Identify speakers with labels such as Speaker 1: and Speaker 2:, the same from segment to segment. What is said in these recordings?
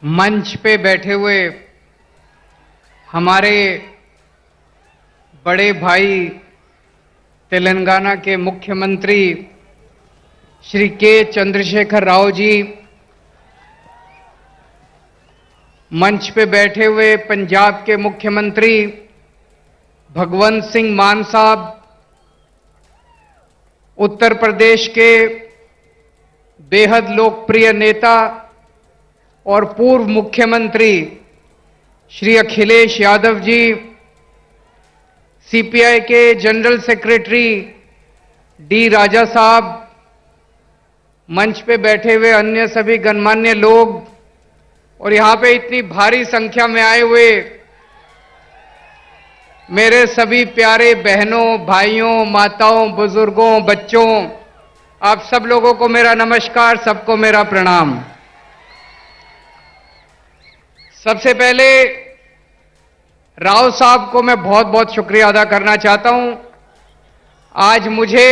Speaker 1: मंच पे बैठे हुए हमारे बड़े भाई तेलंगाना के मुख्यमंत्री श्री के चंद्रशेखर राव जी, मंच पे बैठे हुए पंजाब के मुख्यमंत्री भगवंत सिंह मान साहब, उत्तर प्रदेश के बेहद लोकप्रिय नेता और पूर्व मुख्यमंत्री श्री अखिलेश यादव जी, सीपीआई के जनरल सेक्रेटरी डी राजा साहब, मंच पे बैठे हुए अन्य सभी गणमान्य लोग और यहां पे इतनी भारी संख्या में आए हुए मेरे सभी प्यारे बहनों, भाइयों, माताओं, बुजुर्गों, बच्चों, आप सब लोगों को मेरा नमस्कार, सबको मेरा प्रणाम। सबसे पहले राव साहब को मैं बहुत बहुत शुक्रिया अदा करना चाहता हूं। आज मुझे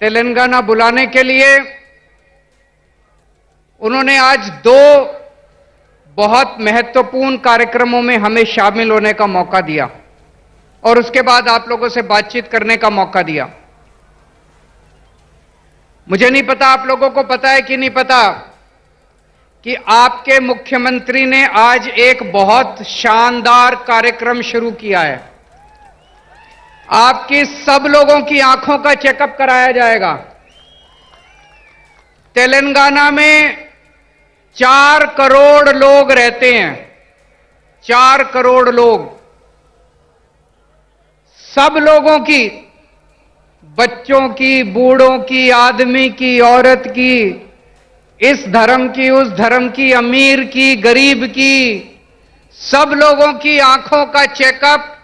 Speaker 1: तेलंगाना बुलाने के लिए उन्होंने आज दो बहुत महत्वपूर्ण कार्यक्रमों में हमें शामिल होने का मौका दिया और उसके बाद आप लोगों से बातचीत करने का मौका दिया। मुझे नहीं पता आप लोगों को पता है कि नहीं पता कि आपके मुख्यमंत्री ने आज एक बहुत शानदार कार्यक्रम शुरू किया है। आपकी सब लोगों की आंखों का चेकअप कराया जाएगा। तेलंगाना में 4 करोड़ लोग रहते हैं, 4 करोड़ लोग। सब लोगों की, बच्चों की, बूढ़ों की, आदमी की, औरत की, इस धर्म की, उस धर्म की, अमीर की, गरीब की, सब लोगों की आंखों का चेकअप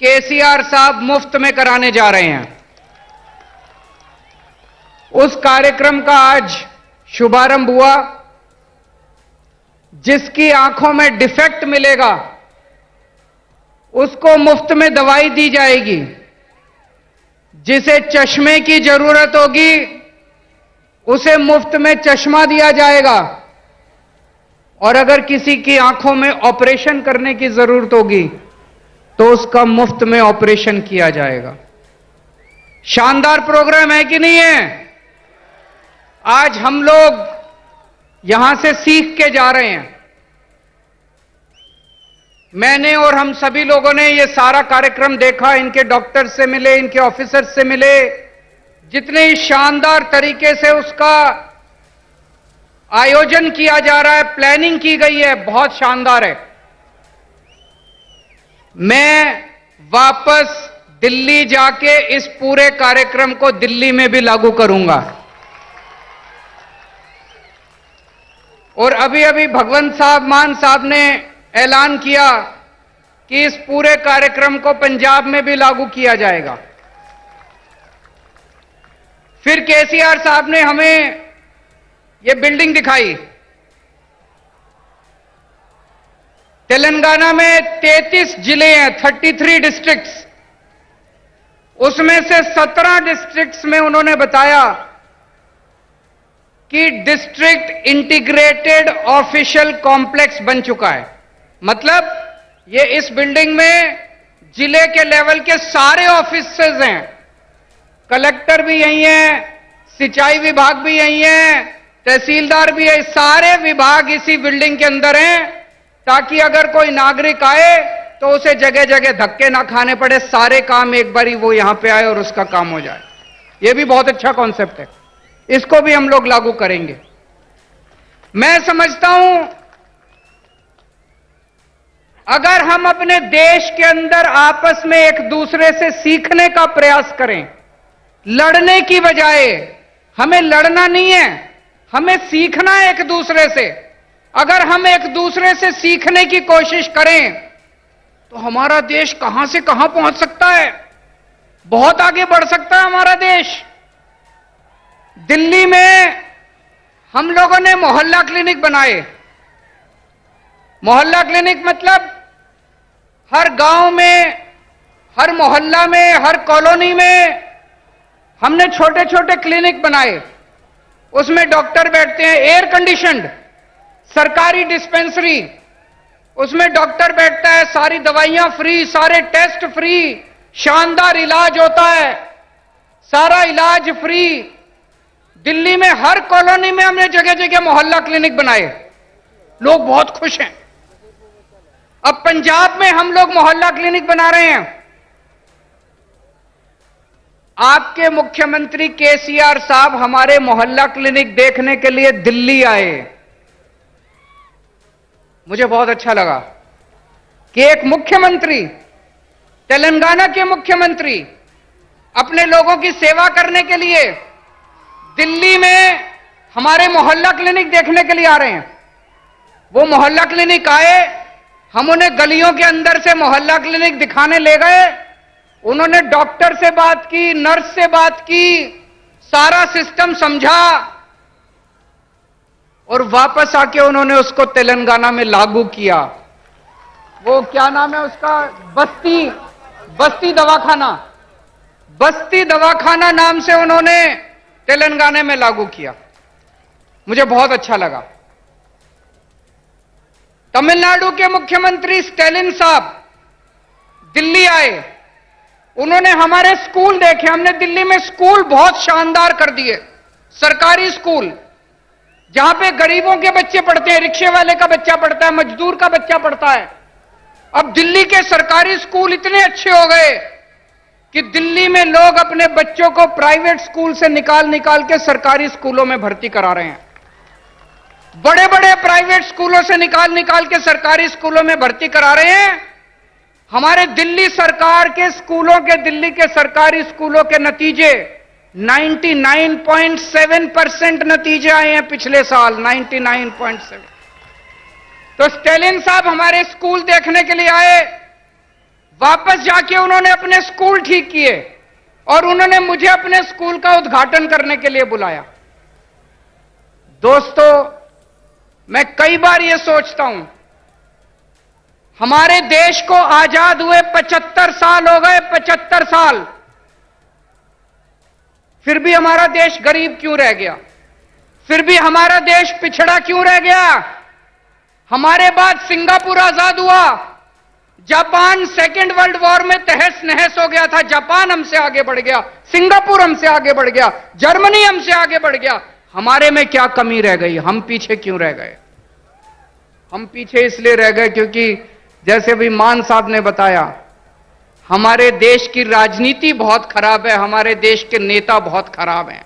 Speaker 1: केसीआर साहब मुफ्त में कराने जा रहे हैं। उस कार्यक्रम का आज शुभारंभ हुआ। जिसकी आंखों में डिफेक्ट मिलेगा उसको मुफ्त में दवाई दी जाएगी। जिसे चश्मे की जरूरत होगी उसे मुफ्त में चश्मा दिया जाएगा और अगर किसी की आंखों में ऑपरेशन करने की जरूरत होगी तो उसका मुफ्त में ऑपरेशन किया जाएगा। शानदार प्रोग्राम है कि नहीं है? आज हम लोग यहां से सीख के जा रहे हैं। मैंने और हम सभी लोगों ने ये सारा कार्यक्रम देखा, इनके डॉक्टर से मिले, इनके ऑफिसर से मिले, जितने शानदार तरीके से उसका आयोजन किया जा रहा है, प्लानिंग की गई है, बहुत शानदार है। मैं वापस दिल्ली जाके इस पूरे कार्यक्रम को दिल्ली में भी लागू करूंगा। और अभी अभी भगवंत साहब मान साहब ने ऐलान किया कि इस पूरे कार्यक्रम को पंजाब में भी लागू किया जाएगा। फिर केसीआर साहब ने हमें ये बिल्डिंग दिखाई। तेलंगाना में 33 जिले हैं, 33 डिस्ट्रिक्ट्स। उसमें से 17 डिस्ट्रिक्ट्स में उन्होंने बताया कि डिस्ट्रिक्ट इंटीग्रेटेड ऑफिशियल कॉम्प्लेक्स बन चुका है। मतलब ये इस बिल्डिंग में जिले के लेवल के सारे ऑफिसेज हैं। कलेक्टर भी यही है, सिंचाई विभाग भी यही है, तहसीलदार भी है, सारे विभाग इसी बिल्डिंग के अंदर हैं ताकि अगर कोई नागरिक आए तो उसे जगह जगह धक्के ना खाने पड़े, सारे काम एक बारी वो यहां पे आए और उसका काम हो जाए। ये भी बहुत अच्छा कॉन्सेप्ट है, इसको भी हम लोग लागू करेंगे। मैं समझता हूं अगर हम अपने देश के अंदर आपस में एक दूसरे से सीखने का प्रयास करें, लड़ने की बजाय, हमें लड़ना नहीं है, हमें सीखना है एक दूसरे से। अगर हम एक दूसरे से सीखने की कोशिश करें तो हमारा देश कहां से कहां पहुंच सकता है, बहुत आगे बढ़ सकता है हमारा देश। दिल्ली में हम लोगों ने मोहल्ला क्लिनिक बनाए। मोहल्ला क्लिनिक मतलब हर गांव में, हर मोहल्ला में, हर कॉलोनी में हमने छोटे छोटे क्लिनिक बनाए। उसमें डॉक्टर बैठते हैं, एयर कंडीशनड, सरकारी डिस्पेंसरी, उसमें डॉक्टर बैठता है, सारी दवाइयां फ्री, सारे टेस्ट फ्री, शानदार इलाज होता है, सारा इलाज फ्री। दिल्ली में हर कॉलोनी में हमने जगह जगह मोहल्ला क्लिनिक बनाए, लोग बहुत खुश हैं। अब पंजाब में हम लोग मोहल्ला क्लिनिक बना रहे हैं। आपके मुख्यमंत्री केसीआर साहब हमारे मोहल्ला क्लिनिक देखने के लिए दिल्ली आए। मुझे बहुत अच्छा लगा कि एक मुख्यमंत्री, तेलंगाना के मुख्यमंत्री, अपने लोगों की सेवा करने के लिए दिल्ली में हमारे मोहल्ला क्लिनिक देखने के लिए आ रहे हैं। वो मोहल्ला क्लिनिक आए, हम उन्हें गलियों के अंदर से मोहल्ला क्लिनिक दिखाने ले गए। उन्होंने डॉक्टर से बात की, नर्स से बात की, सारा सिस्टम समझा और वापस आके उन्होंने उसको तेलंगाना में लागू किया। वो क्या नाम है उसका, बस्ती दवाखाना, बस्ती दवाखाना नाम से उन्होंने तेलंगाना में लागू किया। मुझे बहुत अच्छा लगा। तमिलनाडु के मुख्यमंत्री स्टैलिन साहब दिल्ली आए, उन्होंने हमारे स्कूल देखे। हमने दिल्ली में स्कूल बहुत शानदार कर दिए, सरकारी स्कूल जहां पे गरीबों के बच्चे पढ़ते हैं, रिक्शे वाले का बच्चा पढ़ता है, मजदूर का बच्चा पढ़ता है। अब दिल्ली के सरकारी स्कूल इतने अच्छे हो गए कि दिल्ली में लोग अपने बच्चों को प्राइवेट स्कूल से निकाल निकाल के सरकारी स्कूलों में भर्ती करा रहे हैं। बड़े बड़े प्राइवेट स्कूलों से निकाल निकाल के सरकारी स्कूलों में भर्ती करा रहे हैं। हमारे दिल्ली सरकार के स्कूलों के, दिल्ली के सरकारी स्कूलों के नतीजे 99.7% नतीजे आए हैं पिछले साल, 99.7। तो स्टैलिन साहब हमारे स्कूल देखने के लिए आए, वापस जाके उन्होंने अपने स्कूल ठीक किए और उन्होंने मुझे अपने स्कूल का उद्घाटन करने के लिए बुलाया। दोस्तों, मैं कई बार यह सोचता हूं, हमारे देश को आजाद हुए 75 साल हो गए, 75 साल, फिर भी हमारा देश गरीब क्यों रह गया? फिर भी हमारा देश पिछड़ा क्यों रह गया? हमारे बाद सिंगापुर आजाद हुआ, जापान सेकेंड वर्ल्ड वॉर में तहस नहस हो गया था, जापान हमसे आगे बढ़ गया, सिंगापुर हमसे आगे बढ़ गया, जर्मनी हमसे आगे बढ़ गया। हमारे में क्या कमी रह गई? हम पीछे क्यों रह गए? हम पीछे इसलिए रह गए क्योंकि जैसे भी मान साहब ने बताया, हमारे देश की राजनीति बहुत खराब है, हमारे देश के नेता बहुत खराब हैं।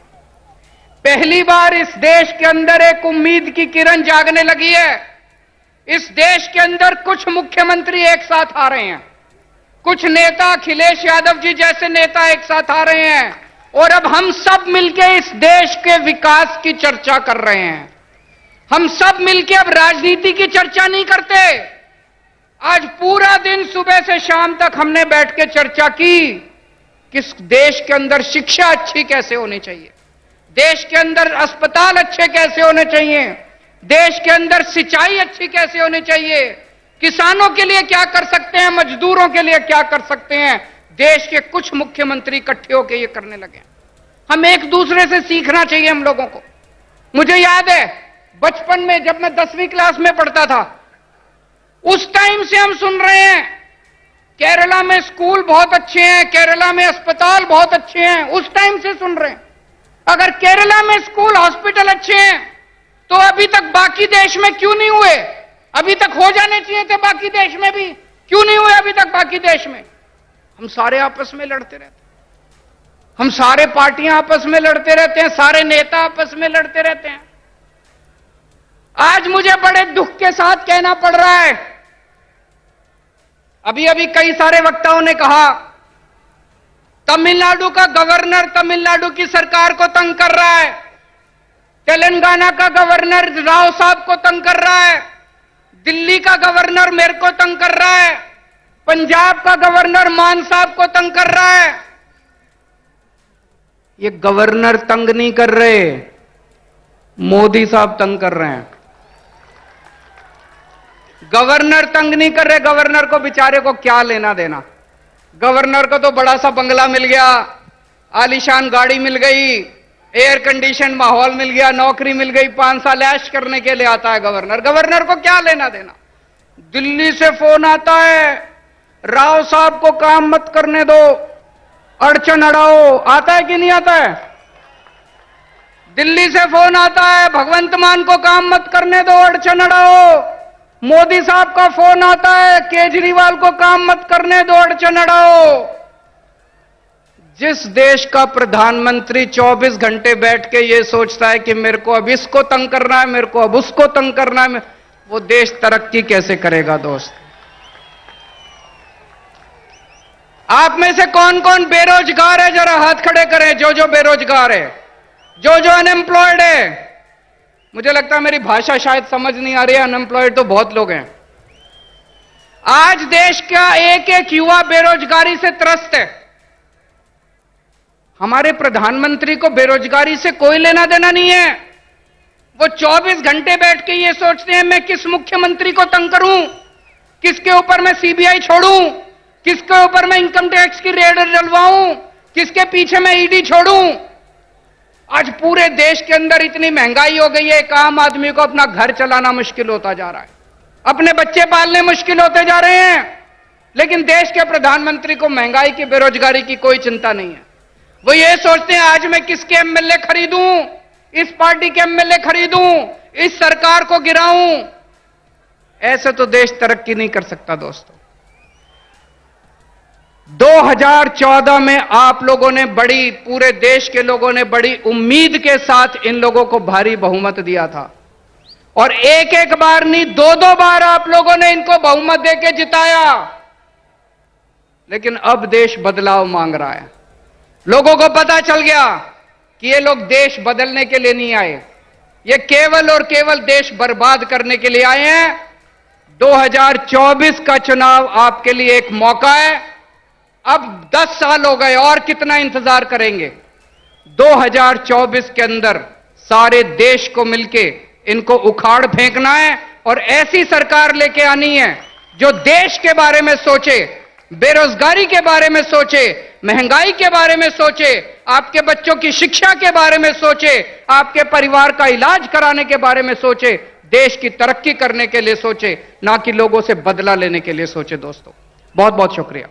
Speaker 1: पहली बार इस देश के अंदर एक उम्मीद की किरण जागने लगी है। इस देश के अंदर कुछ मुख्यमंत्री एक साथ आ रहे हैं, कुछ नेता, अखिलेश यादव जी जैसे नेता एक साथ आ रहे हैं और अब हम सब मिलकर इस देश के विकास की चर्चा कर रहे हैं। हम सब मिलकर अब राजनीति की चर्चा नहीं करते। आज पूरा दिन सुबह से शाम तक हमने बैठ के चर्चा की कि इस देश के अंदर शिक्षा अच्छी कैसे होनी चाहिए, देश के अंदर अस्पताल अच्छे कैसे होने चाहिए, देश के अंदर सिंचाई अच्छी कैसे होनी चाहिए, किसानों के लिए क्या कर सकते हैं, मजदूरों के लिए क्या कर सकते हैं। देश के कुछ मुख्यमंत्री इकट्ठे होकर ये करने लगे। हम एक दूसरे से सीखना चाहिए हम लोगों को। मुझे याद है बचपन में जब मैं 10वीं क्लास में पढ़ता था, उस टाइम से हम सुन रहे हैं केरला में स्कूल बहुत अच्छे हैं, केरला में अस्पताल बहुत अच्छे हैं। उस टाइम से सुन रहे हैं। अगर केरला में स्कूल, हॉस्पिटल अच्छे हैं तो अभी तक बाकी देश में क्यों नहीं हुए? अभी तक हो जाने चाहिए थे बाकी देश में भी, क्यों नहीं हुए अभी तक बाकी देश में? हम सारे आपस में लड़ते रहते हैं, हम सारे पार्टियां आपस में लड़ते रहते हैं, सारे नेता आपस में लड़ते रहते हैं। आज मुझे बड़े दुख के साथ कहना पड़ रहा है, अभी अभी कई सारे वक्ताओं ने कहा तमिलनाडु का गवर्नर तमिलनाडु की सरकार को तंग कर रहा है, तेलंगाना का गवर्नर राव साहब को तंग कर रहा है, दिल्ली का गवर्नर मेरे को तंग कर रहा है, पंजाब का गवर्नर मान साहब को तंग कर रहा है। ये गवर्नर तंग नहीं कर रहे, मोदी साहब तंग कर रहे हैं। गवर्नर तंग नहीं कर रहे, गवर्नर को बेचारे को क्या लेना देना। गवर्नर को तो बड़ा सा बंगला मिल गया, आलीशान गाड़ी मिल गई, एयर कंडीशन माहौल मिल गया, नौकरी मिल गई, 5 साल ऐश करने के लिए आता है गवर्नर। गवर्नर को क्या लेना देना? दिल्ली से फोन आता है, राव साहब को काम मत करने दो, अड़चन अड़ाओ। आता है कि नहीं आता है? दिल्ली से फोन आता है, भगवंत मान को काम मत करने दो, अड़चन अड़ाओ। मोदी साहब का फोन आता है, केजरीवाल को काम मत करने दो, अड़चन अड़ाओ। जिस देश का प्रधानमंत्री 24 घंटे बैठ के ये सोचता है कि मेरे को अब इसको तंग करना है, मेरे को अब उसको तंग करना है, वो देश तरक्की कैसे करेगा दोस्त? आप में से कौन कौन बेरोजगार है? जरा हाथ खड़े करें, जो जो बेरोजगार है, जो जो अनएम्प्लॉयड है। मुझे लगता है मेरी भाषा शायद समझ नहीं आ रही है, अनएम्प्लॉयड तो बहुत लोग हैं। आज देश का एक एक युवा बेरोजगारी से त्रस्त है। हमारे प्रधानमंत्री को बेरोजगारी से कोई लेना देना नहीं है। वो 24 घंटे बैठ के ये सोचते हैं मैं किस मुख्यमंत्री को तंग करूं, किसके ऊपर मैं सीबीआई छोड़ूं, किसके ऊपर मैं इनकम टैक्स की रेड डलवाऊं, किसके पीछे मैं ईडी छोड़ूं। आज पूरे देश के अंदर इतनी महंगाई हो गई है, एक आम आदमी को अपना घर चलाना मुश्किल होता जा रहा है, अपने बच्चे पालने मुश्किल होते जा रहे हैं। लेकिन देश के प्रधानमंत्री को महंगाई की, बेरोजगारी की कोई चिंता नहीं है। वो ये सोचते हैं आज मैं किसके एमएलए खरीदूं, इस पार्टी के एमएलए खरीदूं, इस सरकार को गिराऊं। ऐसे तो देश तरक्की नहीं कर सकता दोस्तों। 2014 में आप लोगों ने पूरे देश के लोगों ने बड़ी उम्मीद के साथ इन लोगों को भारी बहुमत दिया था, और एक एक बार नहीं, 2-2 बार आप लोगों ने इनको बहुमत देके जिताया। लेकिन अब देश बदलाव मांग रहा है। लोगों को पता चल गया कि ये लोग देश बदलने के लिए नहीं आए, ये केवल और केवल देश बर्बाद करने के लिए आए हैं। 2024 का चुनाव आपके लिए एक मौका है। अब 10 साल हो गए, और कितना इंतजार करेंगे? 2024 के अंदर सारे देश को मिलके इनको उखाड़ फेंकना है, और ऐसी सरकार लेके आनी है जो देश के बारे में सोचे, बेरोजगारी के बारे में सोचे, महंगाई के बारे में सोचे, आपके बच्चों की शिक्षा के बारे में सोचे, आपके परिवार का इलाज कराने के बारे में सोचे, देश की तरक्की करने के लिए सोचे, ना कि लोगों से बदला लेने के लिए सोचे। दोस्तों बहुत बहुत शुक्रिया।